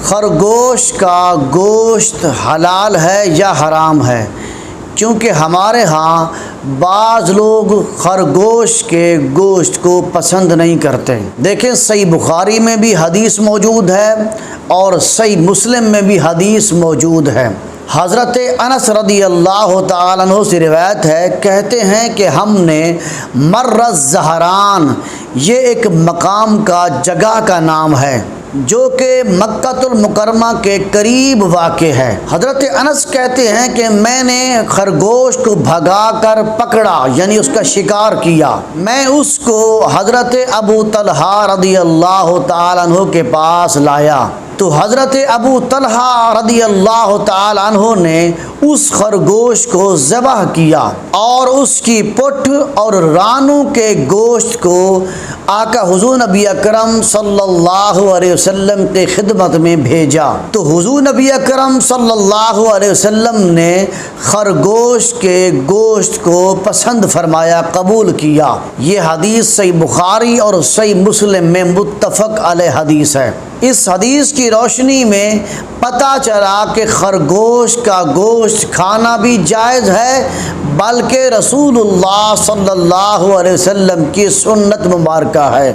خرگوش کا گوشت حلال ہے یا حرام ہے، کیونکہ ہمارے ہاں بعض لوگ خرگوش کے گوشت کو پسند نہیں کرتے۔ دیکھیں صحیح بخاری میں بھی حدیث موجود ہے اور صحیح مسلم میں بھی حدیث موجود ہے۔ حضرت انس رضی اللہ تعالیٰ عنہ سے روایت ہے، کہتے ہیں کہ ہم نے مر الزہران، یہ ایک مقام کا جگہ کا نام ہے جو کہ مکہ المکرمہ کے قریب واقع ہے۔ حضرت انس کہتے ہیں کہ میں نے خرگوش کو بھگا کر پکڑا، یعنی اس کا شکار کیا۔ میں اس کو حضرت ابو طلحہ رضی اللہ تعالیٰ عنہ کے پاس لایا تو حضرت ابو طلحہ رضی اللہ تعالیٰ عنہ نے اس خرگوش کو ذبح کیا اور اس کی پٹھ اور رانوں کے گوشت کو آقا حضور نبی اکرم صلی اللہ علیہ وسلم کے خدمت میں بھیجا۔ تو حضور نبی اکرم صلی اللہ علیہ وسلم نے خرگوش کے گوشت کو پسند فرمایا، قبول کیا۔ یہ حدیث صحیح بخاری اور صحیح مسلم میں متفق علیہ حدیث ہے۔ اس حدیث کی روشنی میں پتہ چلا کہ خرگوش کا گوشت کھانا بھی جائز ہے، بلکہ رسول اللہ صلی اللہ علیہ وسلم کی سنت مبارکہ ہے۔